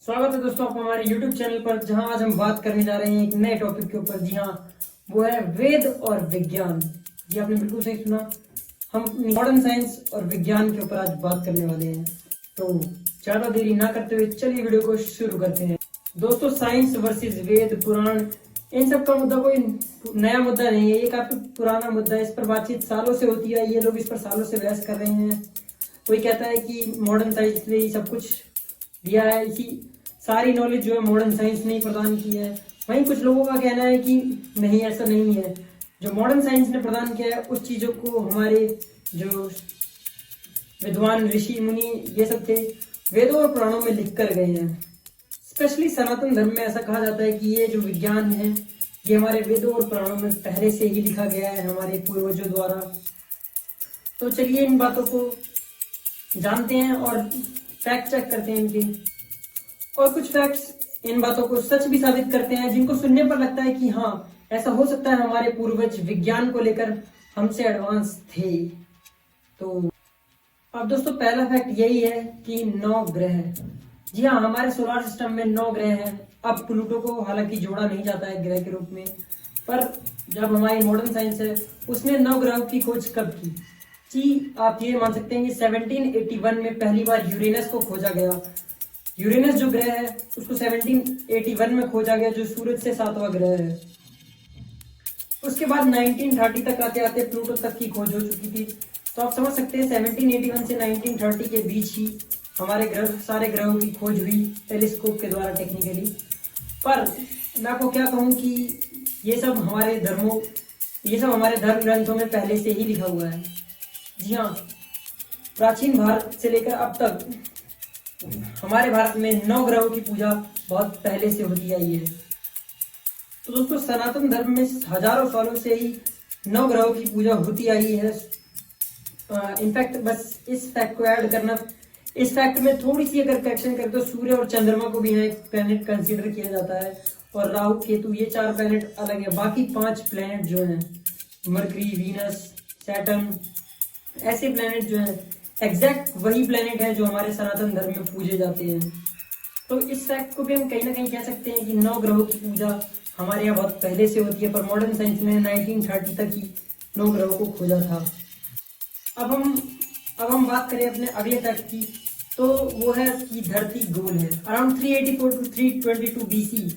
स्वागत है दोस्तों आपका हमारे YouTube चैनल पर, जहां आज हम बात करने जा रहे हैं एक नए टॉपिक के ऊपर। जी हाँ, वो है वेद और विज्ञान। जी आपने बिल्कुल सही सुना, हम मॉडर्न साइंस और विज्ञान के ऊपर आज बात करने वाले हैं। तो ज्यादा देरी ना करते हुए चलिए वीडियो को शुरू करते हैं। दोस्तों, साइंस वर्सेस वेद पुराण, इन सब का मुद्दा कोई नया मुद्दा नहीं है, ये काफी पुराना मुद्दा है। इस पर बातचीत सालों से होती है, ये लोग इस पर सालों से बहस कर रहे हैं। कोई कहता है कि मॉडर्न साइंस ने सब कुछ दिया है, इसी सारी नॉलेज जो है मॉडर्न साइंस ने ही प्रदान की है। वहीं कुछ लोगों का कहना है कि नहीं, ऐसा नहीं है। जो मॉडर्न साइंस ने प्रदान किया है उस चीजों को हमारे जो विद्वान ऋषि मुनि ये सब थे वेदों और पुराणों में लिख कर गए हैं। स्पेशली सनातन धर्म में ऐसा कहा जाता है कि ये जो विज्ञान है ये हमारे वेदों और पुराणों में पहले से ही लिखा गया है हमारे पूर्वजों द्वारा। तो चलिए इन बातों को जानते हैं और फैक्ट चेक करते हैं इनके। और कुछ फैक्ट्स इन बातों को सच भी साबित करते हैं, जिनको सुनने पर लगता है कि हाँ, ऐसा हो सकता है हमारे पूर्वज विज्ञान को लेकर हमसे एडवांस थे। तो अब दोस्तों, पहला फैक्ट यही है कि 9 ग्रह। जी हाँ, हमारे सोलर सिस्टम में 9 ग्रह हैं। अब प्लूटो को हालांकि जोड़ा नहीं जाता है ग्रह के रूप में, पर जब हमारी मॉडर्न साइंस है उसने 9 ग्रहों की खोज कब की? जी आप ये मान सकते हैं कि 1781 में पहली बार यूरेनस को खोजा गया। यूरेनस जो ग्रह है उसको 1781 में खोजा गया, जो सूरज से 7वां ग्रह है। उसके बाद 1930 तक आते आते प्लूटो तक की खोज हो चुकी थी। तो आप समझ सकते हैं 1781 से 1930 के बीच ही हमारे सारे ग्रहों की खोज हुई टेलीस्कोप के द्वारा टेक्निकली। पर मैं आपको क्या कहूँ कि ये सब हमारे धर्म ग्रंथों में पहले से ही लिखा हुआ है। जी हाँ, प्राचीन भारत से लेकर अब तक हमारे भारत में 9 ग्रहों की पूजा बहुत पहले से होती आई है। तो दोस्तों, सनातन धर्म में हजारों सालों से ही 9 ग्रहों की पूजा होती आई है। इनफैक्ट बस इस फैक्ट को ऐड करना, इस फैक्ट में थोड़ी सी अगर करेक्शन करें तो सूर्य और चंद्रमा को भी यहाँ एक प्लेनेट कंसीडर किया जाता है, और राहु केतु ये 4 प्लेनेट अलग है। बाकी 5 प्लेनेट जो हैं, मरकरी, वीनस, सैटर्न, ऐसे प्लेनेट जो हैं एग्जैक्ट वही प्लेनेट है जो हमारे सनातन धर्म में पूजे जाते हैं। तो इस फैक्ट को भी हम कहीं ना कहीं कह सकते हैं कि 9 ग्रहों की पूजा हमारे यहाँ बहुत पहले से होती है, पर मॉडर्न साइंस ने 1930 तक ही 9 ग्रहों को खोजा था। अब हम बात करें अपने अगले फैक्ट की, तो वो है कि धरती गोल है। अराउंड 384 टू 322 BC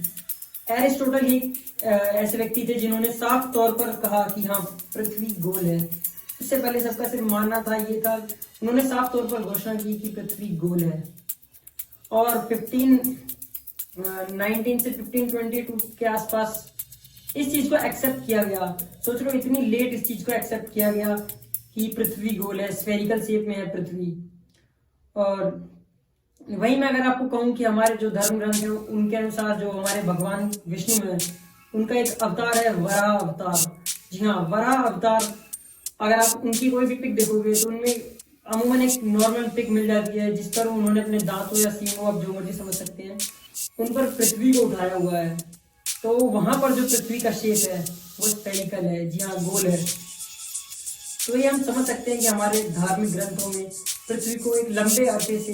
एरिस्टोटल ही ऐसे व्यक्ति थे जिन्होंने साफ तौर पर कहा कि हाँ, पृथ्वी गोल है। इससे पहले सबका सिर्फ मानना था, ये था, उन्होंने साफ तौर पर घोषणा की कि पृथ्वी गोल है। और 19 से 1522 के आसपास इस चीज को एक्सेप्ट किया गया। सोच लो इतनी लेट इस चीज को एक्सेप्ट किया गया कि पृथ्वी गोल है, स्फेरिकल शेप में है पृथ्वी। और वहीं मैं अगर आपको कहूं कि हमारे जो धर्म ग्रंथ है उनके अनुसार जो हमारे भगवान विष्णु है उनका एक अवतार है वराह अवतार। जी हाँ, वराह अवतार, अगर आप उनकी कोई भी पिक देखोगे तो उनमें अमूमन एक नॉर्मल पिक मिल जाती है जिस पर उन्होंने अपने दांतों या सींगों, आप जो मर्जी समझ सकते हैं, उन पर पृथ्वी को उठाया हुआ है। तो वहां पर जो पृथ्वी का शेप है वो स्फेरिकल है। जी हाँ, गोल है। तो ये हम समझ सकते हैं कि हमारे धार्मिक ग्रंथों में पृथ्वी को एक लंबे अरसे से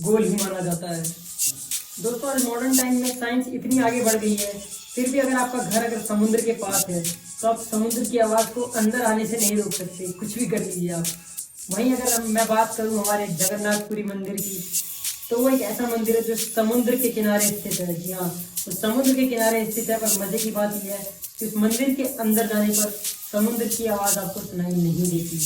गोल ही माना जाता है। दोस्तों, आज मॉडर्न टाइम में साइंस इतनी आगे बढ़ गई है, फिर भी अगर आपका घर अगर समुद्र के पास है तो आप समुद्र की आवाज को अंदर आने से नहीं रोक सकते, कुछ भी कर लीजिए आप। वहीं अगर मैं बात करूं हमारे जगन्नाथपुरी मंदिर की, तो वो एक ऐसा मंदिर है जो समुद्र के किनारे स्थित है। जी हाँ, तो समुद्र के किनारे स्थित है, पर मजे की बात यह है कि उस मंदिर के अंदर जाने पर समुद्र की आवाज आपको सुनाई नहीं देती।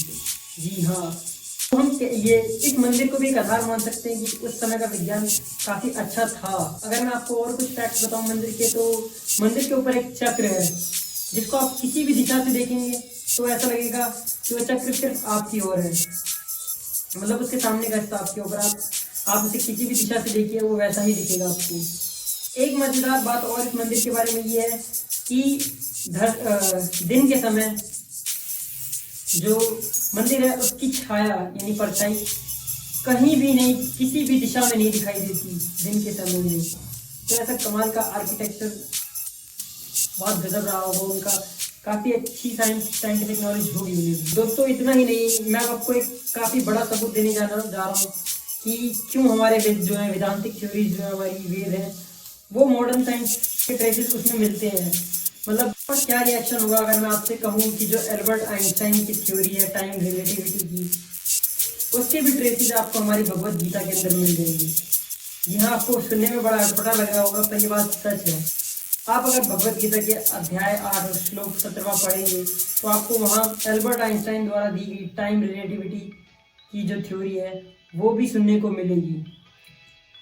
जी हाँ, तो हम ये इस मंदिर को भी एक आधार मान सकते हैं कि उस समय का विज्ञान काफी अच्छा था। अगर मैं आपको और कुछ फैक्ट्स बताऊं मंदिर के, तो मंदिर के ऊपर एक चक्र है जिसको आप किसी भी दिशा से देखेंगे तो ऐसा लगेगा कि वो चक्र सिर्फ आपकी ओर है, मतलब उसके सामने का हिस्सा आपके ऊपर। आप उसे किसी भी दिशा से देखिए वो वैसा ही दिखेगा आपको। एक मजेदार बात और इस मंदिर के बारे में ये है कि दिन के समय जो मंदिर है उसकी छाया यानी परछाई कहीं भी नहीं, किसी भी दिशा में नहीं दिखाई देती दिन के समय में। तो ऐसा कमाल का आर्किटेक्चर, बहुत गजब रहा होगा उनका, काफी अच्छी साइंटिफिक नॉलेज होगी उन्हें। दोस्तों, इतना ही नहीं, मैं आपको एक काफी बड़ा सबूत देने जा रहा हूँ कि क्यों हमारे वेद जो है, वेदांतिक थ्योरीज जो है हमारी वेद है, वो मॉडर्न साइंस के ट्रेसेस उसमें मिलते हैं। मतलब क्या रिएक्शन होगा अगर मैं आपसे कहूँ कि जो एल्बर्ट आइंस्टाइन की थ्योरी है टाइम रिलेटिविटी की, उसके भी ट्रेसेस आपको हमारी भगवत गीता के अंदर मिल जाएंगे। यहाँ आपको सुनने में बड़ा अटपटा लग रहा होगा, पर ये बात सच है। आप अगर भगवत गीता के अध्याय 8 और श्लोक 17 पढ़ेंगे तो आपको वहाँ एल्बर्ट आइंस्टाइन द्वारा दी गई टाइम रिलेटिविटी की जो थ्योरी है वो भी सुनने को मिलेगी।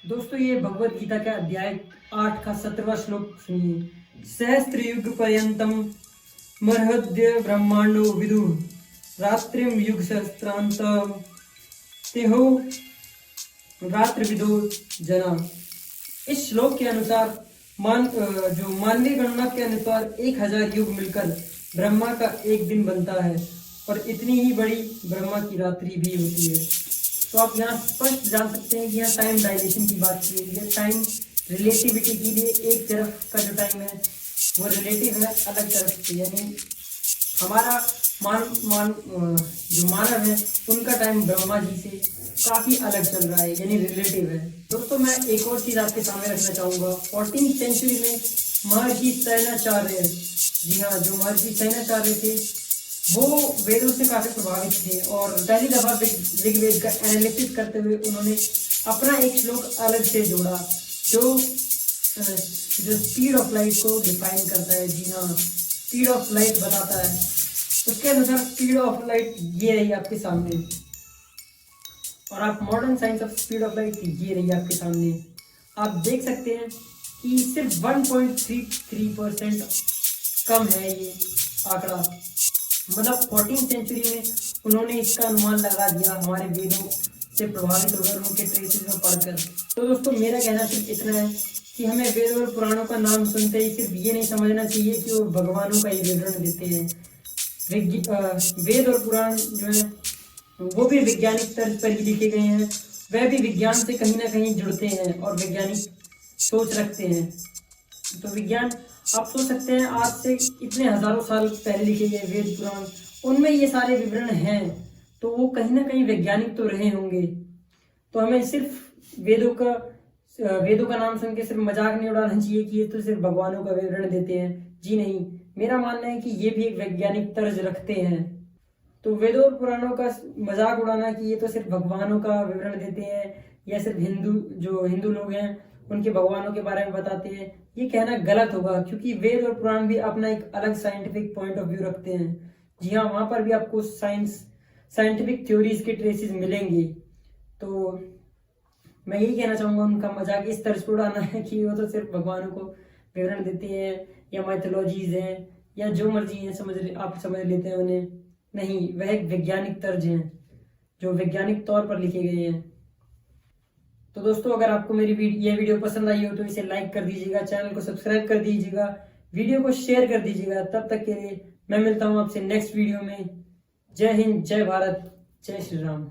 दोस्तों, ये भगवत गीता का अध्याय 8 का 17वां श्लोक सुनिए। सहस्त्र युग पर्यंतम मर्हद्य ब्रह्मांडो विदु रात्रिम युग सहस्त्रांत तेहो रात्रिविदो जना। इस श्लोक के अनुसार जो मानवीय गणना के अनुसार 1000 युग मिलकर ब्रह्मा का एक दिन बनता है और इतनी ही बड़ी ब्रह्मा की रात्रि भी होती है। तो आप यहाँ स्पष्ट जान सकते हैं कि यहाँ टाइम डायलेशन की बात की गई है। टाइम रिलेटिविटी के लिए एक तरफ का जो टाइम है वो रिलेटिव है अलग तरफ से, यानी हमारा जो मानव है उनका टाइम ब्रह्मा जी से काफी अलग चल रहा है, यानी रिलेटिव है। दोस्तों, मैं एक और चीज आपके सामने रखना चाहूंगा। 14वीं सेंचुरी में महर्षि शयनाचार्य, जी हाँ, जो महर्षि शयनाचार्य थे वो वेदों से काफी प्रभावित थे और पहली दफा ऋग्वेद का एनालिसिस करते हुए उन्होंने अपना एक श्लोक अलग से जोड़ा जो स्पीड ऑफ लाइट को डिफाइन करता है। जी हाँ, स्पीड ऑफ लाइट बताता है। उसके अनुसार स्पीड ऑफ लाइट ये रही आपके सामने, और आप modern science of speed of light ये रही आपके सामने। आप देख सकते हैं कि सिर्फ 1.33% कम है ये आंकड़ा। मतलब 14वीं सेंचुरी में उन्होंने इसका अनुमान लगा दिया हमारे वेदों से प्रभावित होकर, उनके ट्रेसेस में पढ़कर। तो दोस्तों, मेरा कहना सिर्फ इतना है कि हमें वेद और पुराणों का नाम सुनते ही सिर्फ ये नहीं समझना चाहिए कि वो भगवानों का ही विवरण देते हैं। वेद और पुराण जो है वो भी वैज्ञानिक तर्ज पर ही लिखे गए हैं, वह भी विज्ञान से कहीं ना कहीं जुड़ते हैं और वैज्ञानिक सोच रखते हैं। तो विज्ञान, आप सोच सकते हैं, आज से इतने हजारों साल पहले लिखे गए वेद पुराण, उनमें ये सारे विवरण हैं, तो वो कहीं ना कहीं वैज्ञानिक तो रहे होंगे। तो हमें सिर्फ वेदों का नाम सुन के सिर्फ मजाक नहीं उड़ाना चाहिए कि ये तो सिर्फ भगवानों का विवरण देते हैं। जी नहीं, मेरा मानना है कि ये भी एक वैज्ञानिक तर्ज रखते हैं। तो वेदों और पुराणों का मजाक उड़ाना कि ये तो सिर्फ भगवानों का विवरण देते हैं या सिर्फ हिंदू लोग हैं उनके भगवानों के बारे में बताते हैं, ये कहना गलत होगा, क्योंकि वेद और पुराण भी अपना एक अलग साइंटिफिक पॉइंट ऑफ व्यू रखते हैं। जी हाँ, वहां पर भी आपको साइंटिफिक थ्योरीज के ट्रेसेस मिलेंगे। तो मैं यही कहना चाहूंगा, उनका मजाक इस तरह से उड़ाना है कि वो तो सिर्फ भगवानों को विवरण देते हैं या माइथोलॉजीज हैं या जो मर्जी है आप समझ लेते हैं उन्हें। नहीं, वह एक वैज्ञानिक तर्ज हैं जो वैज्ञानिक तौर पर लिखे गए हैं। तो दोस्तों, अगर आपको मेरी ये वीडियो पसंद आई हो तो इसे लाइक कर दीजिएगा, चैनल को सब्सक्राइब कर दीजिएगा, वीडियो को शेयर कर दीजिएगा। तब तक के लिए मैं मिलता हूं आपसे नेक्स्ट वीडियो में। जय हिंद, जय भारत, जय श्री राम।